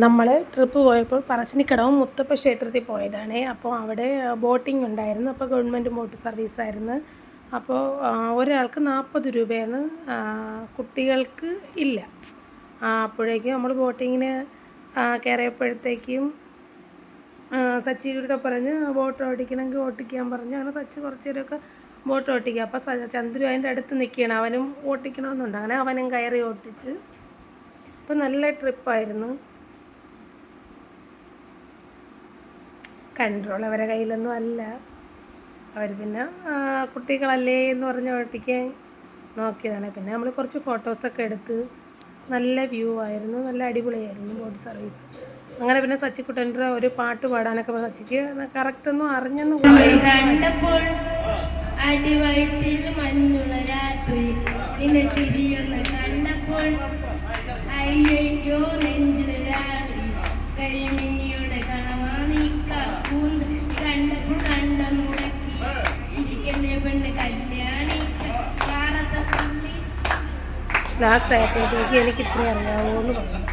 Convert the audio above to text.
നമ്മൾ ട്രിപ്പ് പോയപ്പോൾ പറശ്ശിനിക്കടവ് മുത്തപ്പ ക്ഷേത്രത്തിൽ പോയതാണ്. അപ്പോൾ അവിടെ ബോട്ടിംഗ് ഉണ്ടായിരുന്നു. അപ്പോൾ ഗവൺമെൻറ് ബോട്ട് സർവീസായിരുന്നു. അപ്പോൾ ഒരാൾക്ക് 40 രൂപയാണ്, കുട്ടികൾക്ക് ഇല്ല. അപ്പോഴേക്കും നമ്മൾ ബോട്ടിങ്ങിന് കയറിയപ്പോഴത്തേക്കും സച്ചിയുടെ പറഞ്ഞ് ബോട്ട് ഓടിക്കണമെങ്കിൽ ഓട്ടിക്കാൻ പറഞ്ഞു. അങ്ങനെ സച്ചി കുറച്ച് നേരമൊക്കെ ബോട്ട് ഓട്ടിക്കുക. അപ്പോൾ ചന്ദ്രു അതിൻ്റെ അടുത്ത് നിൽക്കുകയാണ്, അവനും ഓട്ടിക്കണമെന്നുണ്ട്. അങ്ങനെ അവനും കയറി ഓട്ടിച്ച്. അപ്പോൾ നല്ല ട്രിപ്പായിരുന്നു. കൺട്രോൾ അവരെ കയ്യിലൊന്നും അല്ല. അവർ പിന്നെ കുട്ടികളല്ലേ എന്ന് പറഞ്ഞ് ഓട്ടിക്കാൻ നോക്കിയതാണ്. പിന്നെ നമ്മൾ കുറച്ച് ഫോട്ടോസൊക്കെ എടുത്ത് നല്ല വ്യൂ ആയിരുന്നു, നല്ല അടിപൊളിയായിരുന്നു ബോട്ട് സർവീസ്. അങ്ങനെ പിന്നെ സച്ചിക്കുട്ടൻ്റെ ഒരു പാട്ട് പാടാനൊക്കെ സച്ചിക്ക് കറക്റ്റൊന്നും അറിഞ്ഞെന്ന് കണ്ടപ്പോൾ അടിവയറ്റിൽ മഞ്ഞുള്ള രാത്രി നിന്നെ ചിരിയൊന്ന് കണ്ടപ്പോൾ അയ്യോ നെഞ്ചിലാളി കരിമിനിയുടെ കണവാ നീക്കൂന്ത് കണ്ടപ്പോൾ കണ്ട മുടക്കി ചിരിക്കല്ലേ പെണ്ണ് കല്യാണി പാറത്ത പുള്ളി. ലാസ്റ്റ് ആയപ്പോഴത്തേക്ക് എനിക്ക് ഇത്രയും അറിയാവോ എന്ന് പറഞ്ഞു.